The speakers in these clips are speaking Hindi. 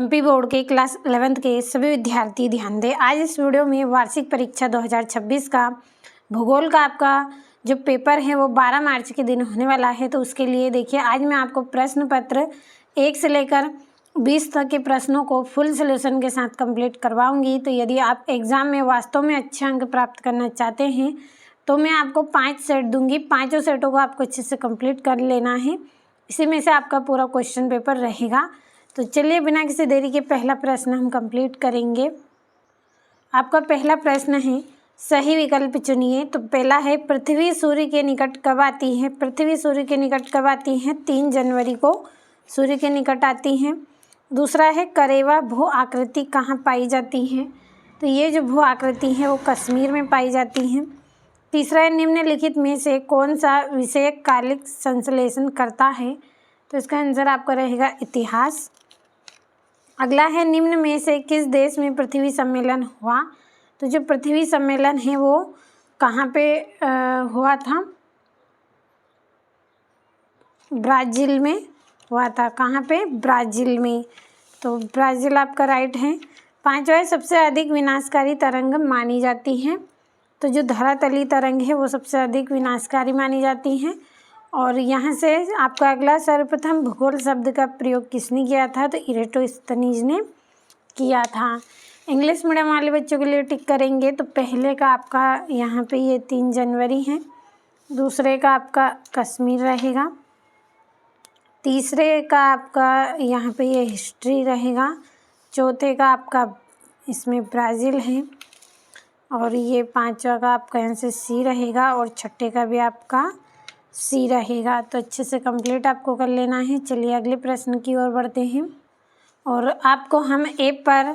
एमपी बोर्ड के क्लास 11th के सभी विद्यार्थी ध्यान दें। आज इस वीडियो में वार्षिक परीक्षा 2026 का भूगोल का आपका जो पेपर है वो 12 मार्च के दिन होने वाला है। तो उसके लिए देखिए आज मैं आपको प्रश्न पत्र 1 से लेकर 20 तक के प्रश्नों को फुल सोल्यूशन के साथ कंप्लीट करवाऊंगी। तो यदि आप एग्ज़ाम में वास्तव में अच्छे अंक प्राप्त करना चाहते हैं तो मैं आपको 5 सेट दूंगी। 5 सेटों को आपको अच्छे से कंप्लीट कर लेना है। इसी में से आपका पूरा क्वेश्चन पेपर रहेगा। तो चलिए बिना किसी देरी के पहला प्रश्न हम कंप्लीट करेंगे। आपका पहला प्रश्न है सही विकल्प चुनिए। तो पहला है पृथ्वी सूर्य के निकट कब आती है। पृथ्वी सूर्य के निकट कब आती है? 3 जनवरी को सूर्य के निकट आती है। दूसरा है करेवा भू आकृति कहाँ पाई जाती है। तो ये जो भू आकृति है वो कश्मीर में पाई जाती है। तीसरा है निम्नलिखित में से कौन सा विषय कालिक संश्लेषण करता है। तो इसका आंसर आपका रहेगा इतिहास। अगला है निम्न में से किस देश में पृथ्वी सम्मेलन हुआ। तो जो पृथ्वी सम्मेलन है वो कहाँ पे हुआ था? ब्राज़ील में हुआ था। कहाँ पे? ब्राज़ील में। तो ब्राज़ील आपका राइट है। 5वां सबसे अधिक विनाशकारी तरंग मानी जाती है। तो जो धरातली तरंग है वो सबसे अधिक विनाशकारी मानी जाती हैं। और यहाँ से आपका अगला सर्वप्रथम भूगोल शब्द का प्रयोग किसने किया था। तो इरेटोस्थनीज ने किया था। इंग्लिश मीडियम वाले बच्चों के लिए टिक करेंगे। तो पहले का आपका यहाँ पे ये 3 जनवरी है। दूसरे का आपका कश्मीर रहेगा। तीसरे का आपका यहाँ पे ये हिस्ट्री रहेगा। चौथे का आपका इसमें ब्राज़ील है। और ये 5वां का आपका यहाँ से सी रहेगा। और छठे का भी आपका सी रहेगा। तो अच्छे से कंप्लीट आपको कर लेना है। चलिए अगले प्रश्न की ओर बढ़ते हैं। और आपको हम ऐप पर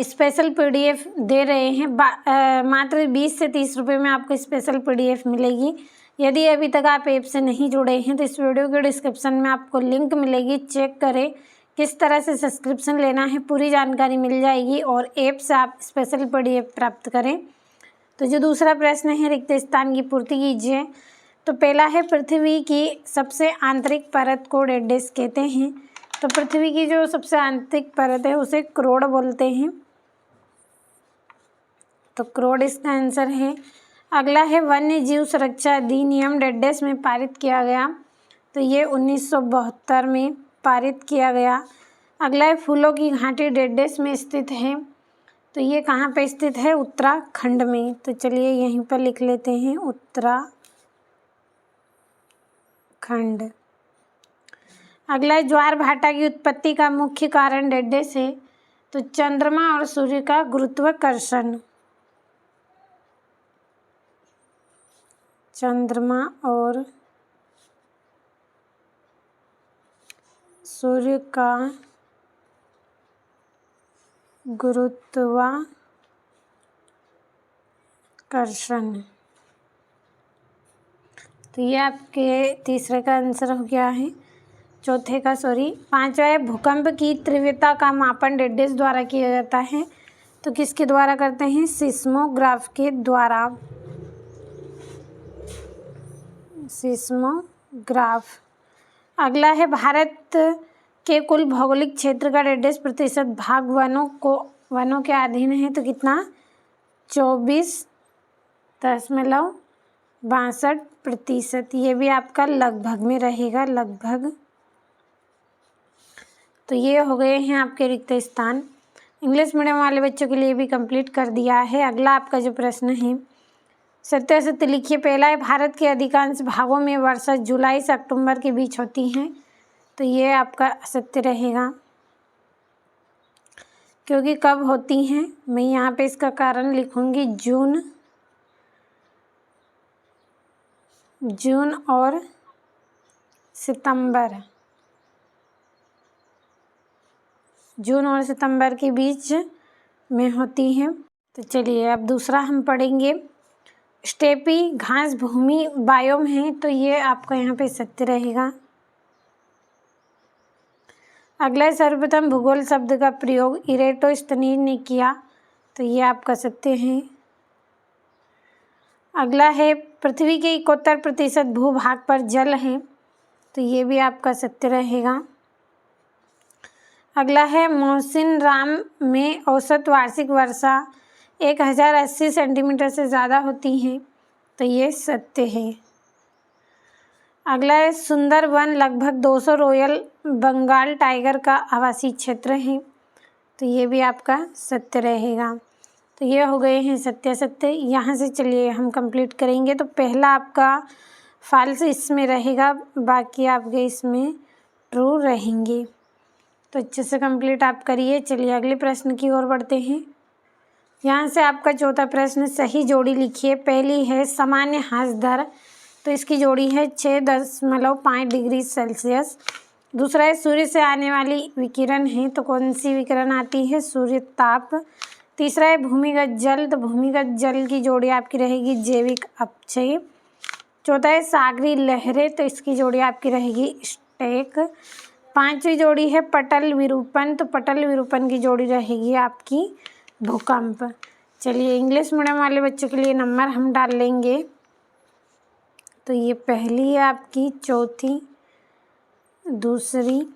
स्पेशल पीडीएफ दे रहे हैं। मात्र 20 से 30 रुपये में आपको स्पेशल पीडीएफ मिलेगी। यदि अभी तक आप ऐप से नहीं जुड़े हैं तो इस वीडियो के डिस्क्रिप्शन में आपको लिंक मिलेगी, चेक करें किस तरह से सब्सक्रिप्शन लेना है, पूरी जानकारी मिल जाएगी और ऐप से आप स्पेशल पीडीएफ प्राप्त करें। तो जो दूसरा प्रश्न है रिक्त स्थान की पूर्ति कीजिए। तो पहला है पृथ्वी की सबसे आंतरिक परत को डेस कहते हैं। तो पृथ्वी की जो सबसे आंतरिक परत है उसे क्रोड़ बोलते हैं। तो क्रोड़ इसका आंसर है। अगला है वन्य जीव सुरक्षा अधिनियम डेस में पारित किया गया। तो ये 1972 में पारित किया गया। अगला है फूलों की घाटी डेस में स्थित है। तो ये कहाँ पे स्थित है? उत्तराखंड में। तो चलिए यहीं पर लिख लेते हैं उत्तराखंड। अगला है ज्वार भाटा की उत्पत्ति का मुख्य कारण डेस है। तो चंद्रमा और सूर्य का गुरुत्वाकर्षण। चंद्रमा और सूर्य का गुरुत्वाकर्षण। तो ये आपके तीसरे का आंसर हो गया है। चौथे का 5वां है भूकंप की तीव्रता का मापन डेस द्वारा किया जाता है। तो किसके द्वारा करते हैं? सिस्मोग्राफ के द्वारा। सिस्मोग्राफ। अगला है भारत के कुल भौगोलिक क्षेत्र का डेस प्रतिशत भाग वनों के अधीन है। तो कितना? 24.62%। ये भी आपका लगभग में रहेगा, लगभग। तो ये हो गए हैं आपके रिक्त स्थान। इंग्लिश मीडियम वाले बच्चों के लिए भी कंप्लीट कर दिया है। अगला आपका जो प्रश्न है सत्य असत्य लिखिए। पहला है भारत के अधिकांश भागों में वर्षा जुलाई से अक्टूबर के बीच होती है। तो ये आपका असत्य रहेगा। क्योंकि कब होती हैं मैं यहाँ पे इसका कारण लिखूँगी जून और सितंबर। जून और सितंबर के बीच में होती है। तो चलिए अब दूसरा हम पढ़ेंगे। स्टेपी घास भूमि बायोम है। तो ये आपका यहाँ पे सत्य रहेगा। अगला सर्वप्रथम भूगोल शब्द का प्रयोग इरेटोस्थनीज ने किया। तो ये आपका सत्य है। अगला है पृथ्वी के 71% भूभाग पर जल है। तो ये भी आपका सत्य रहेगा। अगला है मौसिनराम में औसत वार्षिक वर्षा 1080 सेंटीमीटर से ज़्यादा होती है, तो ये सत्य है। अगला है सुंदरवन लगभग 200 रॉयल बंगाल टाइगर का आवासीय क्षेत्र है, तो ये भी आपका सत्य रहेगा। तो ये हो गए हैं सत्य सत्य। यहाँ से चलिए हम कंप्लीट करेंगे। तो पहला आपका फॉल्स इसमें रहेगा, बाकी आपके इसमें ट्रू रहेंगे। तो अच्छे से कंप्लीट आप करिए। चलिए अगले प्रश्न की ओर बढ़ते हैं। यहाँ से आपका चौथा प्रश्न, सही जोड़ी लिखिए। पहली है सामान्य ह्रास दर, तो इसकी जोड़ी है 6.5 डिग्री सेल्सियस। दूसरा है सूर्य से आने वाली विकिरण है, तो कौन सी विकिरण आती है? सूर्य ताप। तीसरा है भूमिगत जल, तो भूमिगत जल की जोड़ी आपकी रहेगी जैविक अपचय। चौथा है सागरी लहरें, तो इसकी जोड़ी आपकी रहेगी स्टेक। पांचवी जोड़ी है पटल विरूपण, तो पटल विरूपण की जोड़ी रहेगी आपकी भूकंप। चलिए इंग्लिश मीडियम वाले बच्चों के लिए नंबर हम डाल लेंगे। तो ये पहली है आपकी, चौथी, दूसरी,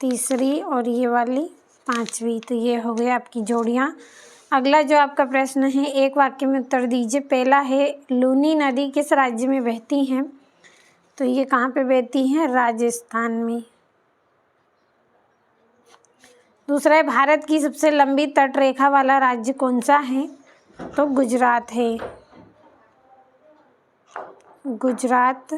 तीसरी और ये वाली पांचवी। तो ये हो गई आपकी जोड़ियाँ। अगला जो आपका प्रश्न है, एक वाक्य में उत्तर दीजिए। पहला है लूनी नदी किस राज्य में बहती है? तो ये कहाँ पे बहती है? राजस्थान में। दूसरा है भारत की सबसे लंबी तटरेखा वाला राज्य कौन सा है? तो गुजरात है, गुजरात।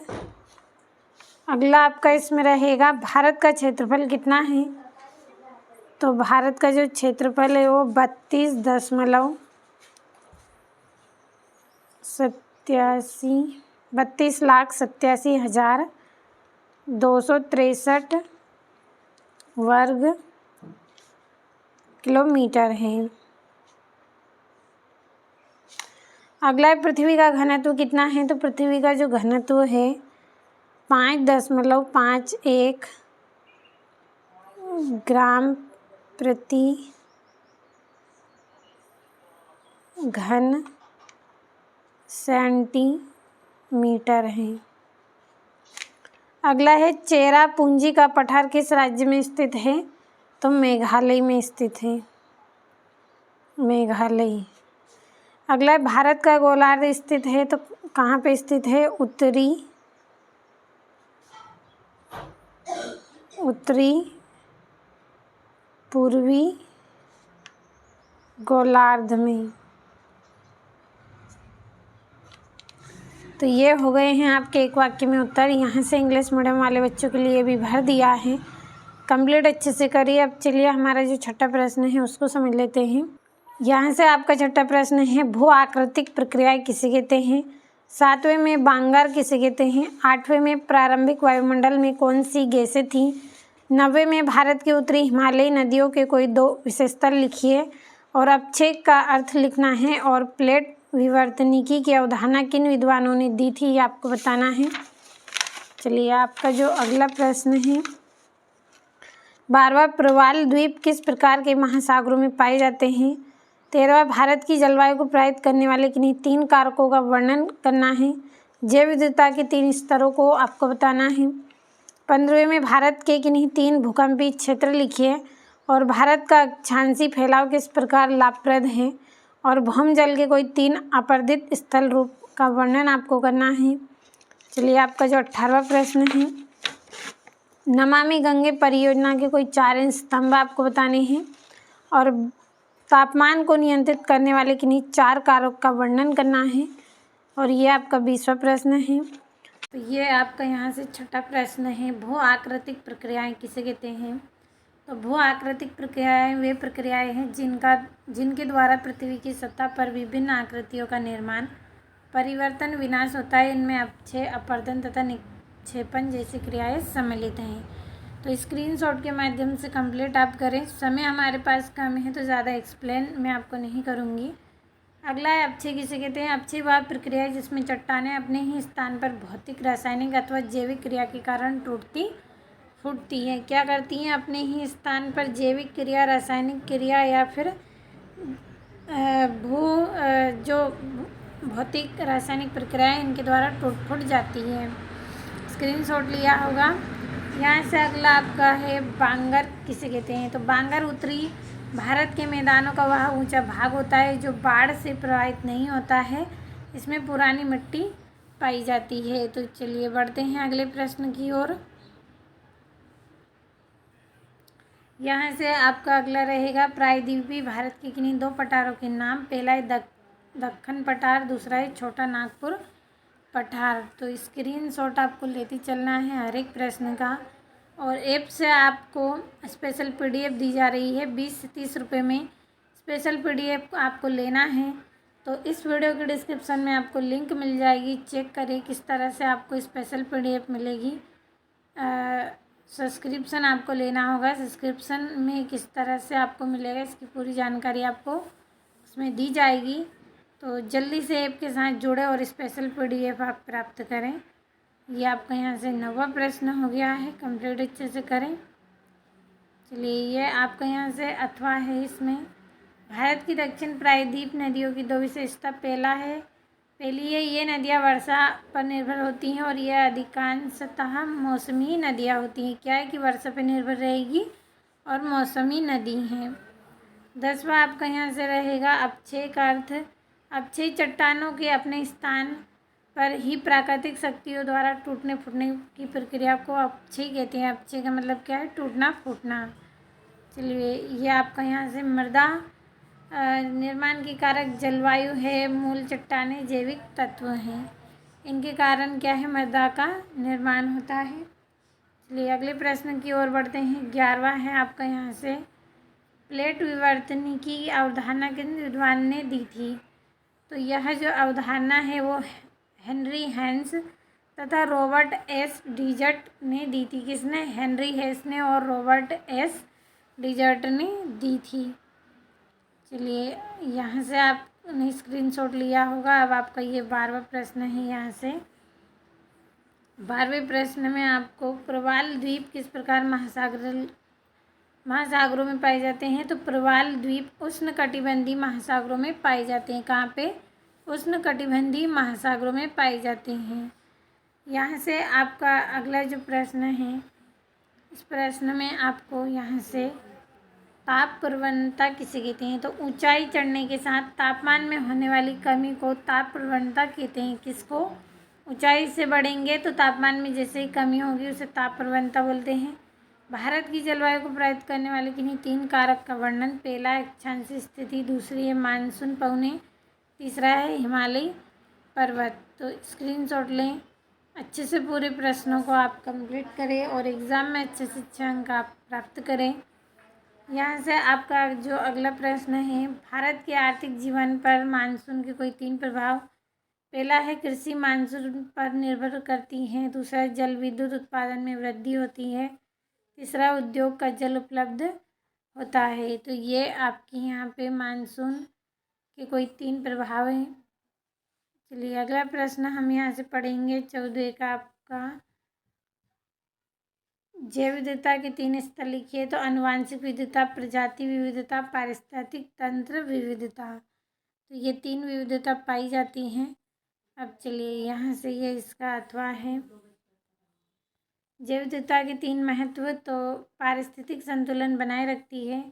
अगला आपका इसमें रहेगा भारत का क्षेत्रफल कितना है? तो भारत का जो क्षेत्रफल है वो 32,87,263 वर्ग किलोमीटर है। अगला है पृथ्वी का घनत्व कितना है? तो पृथ्वी का जो घनत्व है 5.51 ग्राम प्रति घन सेंटीमीटर है। अगला है चेरापूंजी का पठार किस राज्य में स्थित है? तो मेघालय में स्थित है, मेघालय। अगला है भारत का गोलार्ध स्थित है, तो कहाँ पे स्थित है? उत्तरी पूर्वी गोलार्ध में। तो ये हो गए हैं आपके एक वाक्य में उत्तर। यहाँ से इंग्लिश मीडियम वाले बच्चों के लिए भी भर दिया है। कंप्लीट अच्छे से करिए। अब चलिए हमारा जो छठा प्रश्न है उसको समझ लेते हैं। यहाँ से आपका छठा प्रश्न है भू आकृतिक प्रक्रियाएं किसे कहते हैं? सातवें में बांगर किसे कहते हैं? आठवें में प्रारंभिक वायुमंडल में कौन सी गैसें थीं? 90वें में भारत के उत्तरी हिमालयी नदियों के कोई दो विशेषता लिखिए और अपक्षय का अर्थ लिखना है। और प्लेट विवर्तनिकी की अवधारणा किन विद्वानों ने दी थी, ये आपको बताना है। चलिए आपका जो अगला प्रश्न है, 12वां प्रवाल द्वीप किस प्रकार के महासागरों में पाए जाते हैं? 13वां भारत की जलवायु को प्रभावित करने वाले किन्हीं 3 कारकों का वर्णन करना है। जैव विविधता के 3 स्तरों को आपको बताना है। 15वें में भारत के किन्हीं 3 भूकंपीय क्षेत्र लिखिए और भारत का अक्षांशीय फैलाव किस प्रकार लाभप्रद है। और भौमजल के कोई 3 अपर्दित स्थल रूप का वर्णन आपको करना है। चलिए आपका जो 18वां प्रश्न है, नमामि गंगे परियोजना के कोई 4 स्तंभ आपको बताने हैं और तापमान को नियंत्रित करने वाले किन्हीं 4 कारक का वर्णन करना है। और ये आपका 20वां प्रश्न है। तो ये आपका यहाँ से छठा प्रश्न है, भू आकृतिक प्रक्रियाएं किसे कहते हैं? तो भू आकृतिक प्रक्रियाएं वे प्रक्रियाएं हैं जिनके द्वारा पृथ्वी की सतह पर विभिन्न आकृतियों का निर्माण, परिवर्तन, विनाश होता है। इनमें अपक्षय, अपरदन तथा निक्षेपण जैसी क्रियाएं सम्मिलित हैं। तो स्क्रीनशॉट के माध्यम से कंप्लीट आप करें। समय हमारे पास कम है तो ज़्यादा एक्सप्लेन मैं आपको नहीं करूँगी। अगला है अपक्षय किसे कहते हैं? अपक्षय वह प्रक्रिया है जिसमें चट्टानें अपने ही स्थान पर भौतिक, रासायनिक अथवा जैविक क्रिया के कारण फूटती हैं। क्या करती हैं? अपने ही स्थान पर जैविक क्रिया, रासायनिक क्रिया या फिर जो भौतिक रासायनिक प्रक्रियाएं इनके द्वारा टूट फूट जाती है। स्क्रीनशॉट लिया होगा यहाँ से अगला आपका है बांगर किसे कहते हैं। तो बांगर उत्तरी भारत के मैदानों का वह ऊंचा भाग होता है जो बाढ़ से प्रभावित नहीं होता है। इसमें पुरानी मिट्टी पाई जाती है। तो चलिए बढ़ते हैं अगले प्रश्न की ओर। यहाँ से आपका अगला रहेगा प्रायद्वीपीय भारत के किन्हीं दो पठारों के नाम। पहला है दक्कन पठार, दूसरा है छोटा नागपुर पठार। तो स्क्रीनशॉट आपको लेते चलना है हर एक प्रश्न का। और ऐप से आपको स्पेशल पीडीएफ दी जा रही है 20 से 30 रुपये में। स्पेशल पीडीएफ आपको लेना है तो इस वीडियो के डिस्क्रिप्शन में आपको लिंक मिल जाएगी। चेक करें किस तरह से आपको स्पेशल पीडीएफ मिलेगी। सब्सक्रिप्शन आपको लेना होगा। सब्सक्रिप्शन में किस तरह से आपको मिलेगा इसकी पूरी जानकारी आपको उसमें दी जाएगी। तो जल्दी से ऐप के साथ जुड़े और स्पेशल पीडीएफ आप प्राप्त करें। ये आपका यहाँ से 9वां प्रश्न हो गया है, कंप्लीट अच्छे से करें। चलिए ये आपका यहाँ से 8वां है। इसमें भारत की दक्षिण प्रायद्वीप नदियों की 2 विशेषता। पहली है ये नदियाँ वर्षा पर निर्भर होती हैं और यह अधिकांशतः मौसमी नदियाँ होती हैं। क्या है कि वर्षा पर निर्भर रहेगी और मौसमी नदी हैं। 10वां आपका यहाँ से रहेगा अपक्षय का अर्थ। अपक्षय चट्टानों के अपने स्थान पर ही प्राकृतिक शक्तियों द्वारा टूटने फूटने की प्रक्रिया को अपक्षय कहते हैं। अपक्षय का मतलब क्या है? टूटना फूटना। चलिए ये आपका यहाँ से मृदा निर्माण की कारक जलवायु है, मूल चट्टानें जैविक तत्व हैं। इनके कारण क्या है? मृदा का निर्माण होता है। चलिए अगले प्रश्न की ओर बढ़ते हैं। 11वां है आपका यहाँ से प्लेट विवर्तन की अवधारणा किन विद्वान ने दी थी। तो यह जो अवधारणा है वो हेनरी हेंस तथा रॉबर्ट एस डिजर्ट ने दी थी। किसने? हेनरी हेंस ने और रॉबर्ट एस डिजर्ट ने दी थी। चलिए यहाँ से आपने स्क्रीनशॉट लिया होगा। अब आपका ये 12वां प्रश्न है। यहाँ से 12वें प्रश्न में आपको प्रवाल द्वीप किस प्रकार महासागरों में पाए जाते हैं। तो प्रवाल द्वीप उष्णकटिबंधीय महासागरों में पाए जाते हैं। कहाँ पे? उष्णकटिबंधीय महासागरों में पाए जाते हैं। यहाँ से आपका अगला जो प्रश्न है, इस प्रश्न में आपको यहाँ से ताप प्रवणता किसे कहते हैं। तो ऊंचाई चढ़ने के साथ तापमान में होने वाली कमी को ताप प्रवणता कहते हैं। किसको? ऊंचाई से बढ़ेंगे तो तापमान में जैसे ही कमी होगी उसे ताप प्रवणता बोलते हैं। भारत की जलवायु को प्रभावित करने वाले किन्हीं 3 कारक का वर्णन। पहला है अक्षांशीय स्थिति, दूसरी है मानसून पवने, तीसरा है हिमालयी पर्वत। तो स्क्रीनशॉट लें, अच्छे से पूरे प्रश्नों को आप कंप्लीट करें और एग्ज़ाम में अच्छे से अच्छे अंक आप प्राप्त करें। यहाँ से आपका जो अगला प्रश्न है, भारत के आर्थिक जीवन पर मानसून के कोई 3 प्रभाव। पहला है कृषि मानसून पर निर्भर करती है, दूसरा जल विद्युत उत्पादन में वृद्धि होती है, तीसरा उद्योग का जल उपलब्ध होता है। तो ये आपके यहाँ पे मानसून के कोई 3 प्रभाव हैं। चलिए अगला प्रश्न हम यहाँ से पढ़ेंगे 14 का आपका जैव विविधता के 3 स्तर लिखिए। तो आनुवांशिक विविधता, प्रजाति विविधता, पारिस्थितिक तंत्र विविधता। तो ये 3 विविधता पाई जाती हैं। अब चलिए यहाँ से ये इसका अथवा है। जैव विविधता के 3 महत्व। तो पारिस्थितिक संतुलन बनाए रखती है,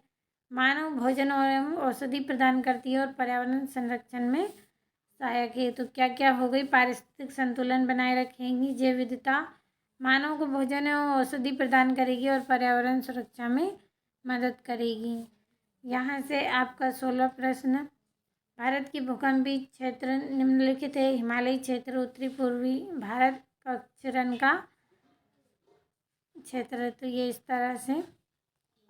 मानव भोजन और औषधि प्रदान करती है और पर्यावरण संरक्षण में सहायक है। तो क्या क्या हो गई? पारिस्थितिक संतुलन बनाए रखेंगी जैव विविधता, मानव को भोजन एवं औषधि प्रदान करेगी और पर्यावरण सुरक्षा में मदद करेगी। यहाँ से आपका 16वां प्रश्न, भारत की भूकंपीय क्षेत्र निम्नलिखित है। हिमालयी क्षेत्र, उत्तरी पूर्वी भारत, कच्छरन का क्षेत्र। तो ये इस तरह से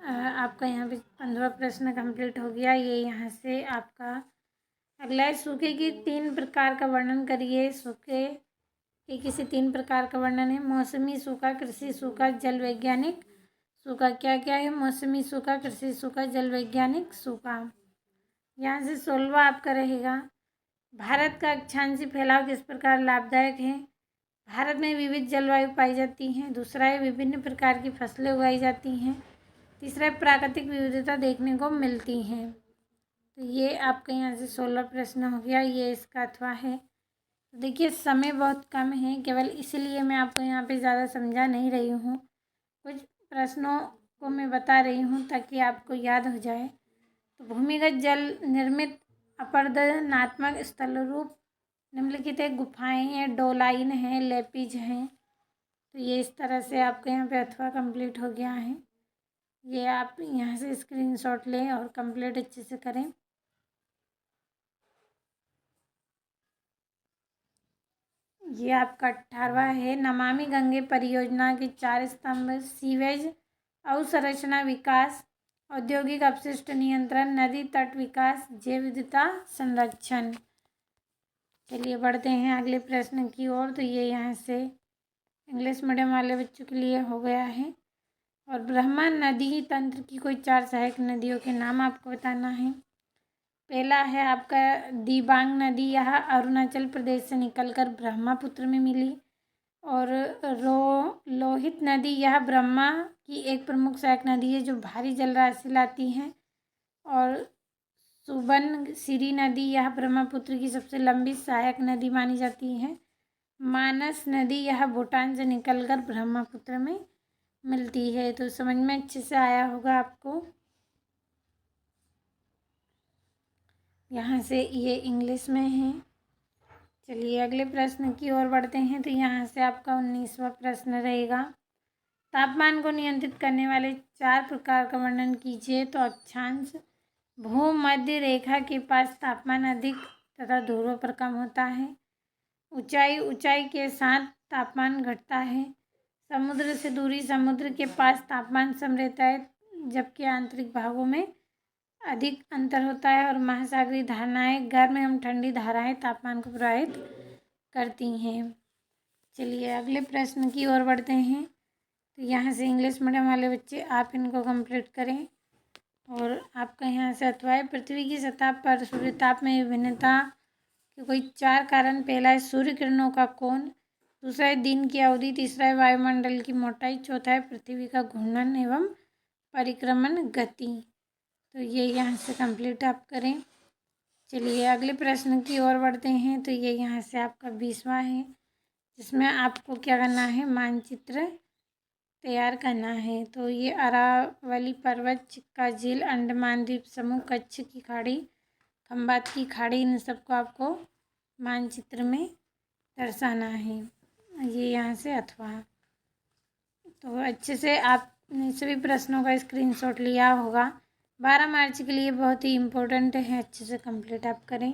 आपका यहाँ पे 15वां प्रश्न कंप्लीट हो गया। ये यहाँ से आपका अगला है सूखे की 3 प्रकार का वर्णन करिए। सूखे के किसी 3 प्रकार का वर्णन है। मौसमी सूखा, कृषि सूखा, जल वैज्ञानिक सूखा। क्या क्या है? मौसमी सूखा, कृषि सूखा, जल वैज्ञानिक सूखा। यहाँ से 16वां आपका रहेगा, भारत का अक्षांशीय फैलाव किस प्रकार लाभदायक है। भारत में विविध जलवायु पाई जाती हैं। दूसरा है विभिन्न प्रकार की फसलें उगाई जाती हैं। तीसरा है प्राकृतिक विविधता देखने को मिलती हैं। तो ये आपका यहाँ से 16वां प्रश्न हो गया। ये इसका अथवा है। देखिए समय बहुत कम है, केवल इसलिए मैं आपको यहाँ पे ज़्यादा समझा नहीं रही हूँ। कुछ प्रश्नों को मैं बता रही हूँ ताकि आपको याद हो जाए। तो भूमिगत जल निर्मित अपरदनात्मक स्थल रूप निम्नलिखित है, गुफाएं हैं, डोलाइन है, लेपिज हैं। तो ये इस तरह से आपके यहाँ पे अथवा कंप्लीट हो गया है। ये आप यहाँ से स्क्रीनशॉट लें और कंप्लीट अच्छे से करें। ये आपका 18वां है, नमामि गंगे परियोजना के 4 स्तंभ, सीवेज अवसंरचना विकास, औद्योगिक अपशिष्ट नियंत्रण, नदी तट विकास, जैव विविधता संरक्षण। चलिए बढ़ते हैं अगले प्रश्न की ओर। तो ये यहाँ से इंग्लिश मीडियम वाले बच्चों के लिए हो गया है। और ब्रह्मा नदी तंत्र की कोई 4 सहायक नदियों के नाम आपको बताना है। पहला है आपका दिबांग नदी, यह अरुणाचल प्रदेश से निकलकर ब्रह्मपुत्र में मिली। और लोहित नदी, यह ब्रह्मा की एक प्रमुख सहायक नदी है जो भारी जलराशि लाती है। और सुबनसिरी नदी, यह ब्रह्मपुत्र की सबसे लंबी सहायक नदी मानी जाती है। मानस नदी, यह भूटान से निकलकर ब्रह्मपुत्र में मिलती है। तो समझ में अच्छे से आया होगा आपको। यहाँ से ये इंग्लिश में है। चलिए अगले प्रश्न की ओर बढ़ते हैं। तो यहाँ से आपका 19वां प्रश्न रहेगा, तापमान को नियंत्रित करने वाले 4 प्रकार का वर्णन कीजिए। तो अक्षांश, भूमध्य रेखा के पास तापमान अधिक तथा ध्रुवों पर कम होता है। ऊंचाई के साथ तापमान घटता है। समुद्र से दूरी, समुद्र के पास तापमान सम रहता है जबकि आंतरिक भागों में अधिक अंतर होता है। और महासागरीय धाराएं गर्म एवं ठंडी धाराएं तापमान को प्रभावित करती हैं। चलिए अगले प्रश्न की ओर बढ़ते हैं। तो यहाँ से इंग्लिश मीडियम वाले बच्चे आप इनको कंप्लीट करें। और आपका यहाँ से अथवा है, पृथ्वी की सतह पर सूर्यताप में विभिन्नता के कोई 4 कारण। पहला है सूर्य किरणों का कोण, दूसरा है दिन की अवधि, तीसरा है वायुमंडल की मोटाई, चौथा है पृथ्वी का घूर्णन एवं परिक्रमण गति। तो ये यहाँ से कंप्लीट आप करें। चलिए अगले प्रश्न की ओर बढ़ते हैं। तो ये यहाँ से आपका 20वां है, जिसमें आपको क्या करना है, मानचित्र तैयार करना है। तो ये अरावली पर्वत, चिक्का झील, अंडमान द्वीप समूह, कच्छ की खाड़ी, खंबात की खाड़ी, इन सबको आपको मानचित्र में दर्शाना है। ये यहाँ से अथवा। तो अच्छे से आपने सभी प्रश्नों का स्क्रीनशॉट लिया होगा। 12 मार्च के लिए बहुत ही इम्पोर्टेंट है, अच्छे से कंप्लीट आप करें।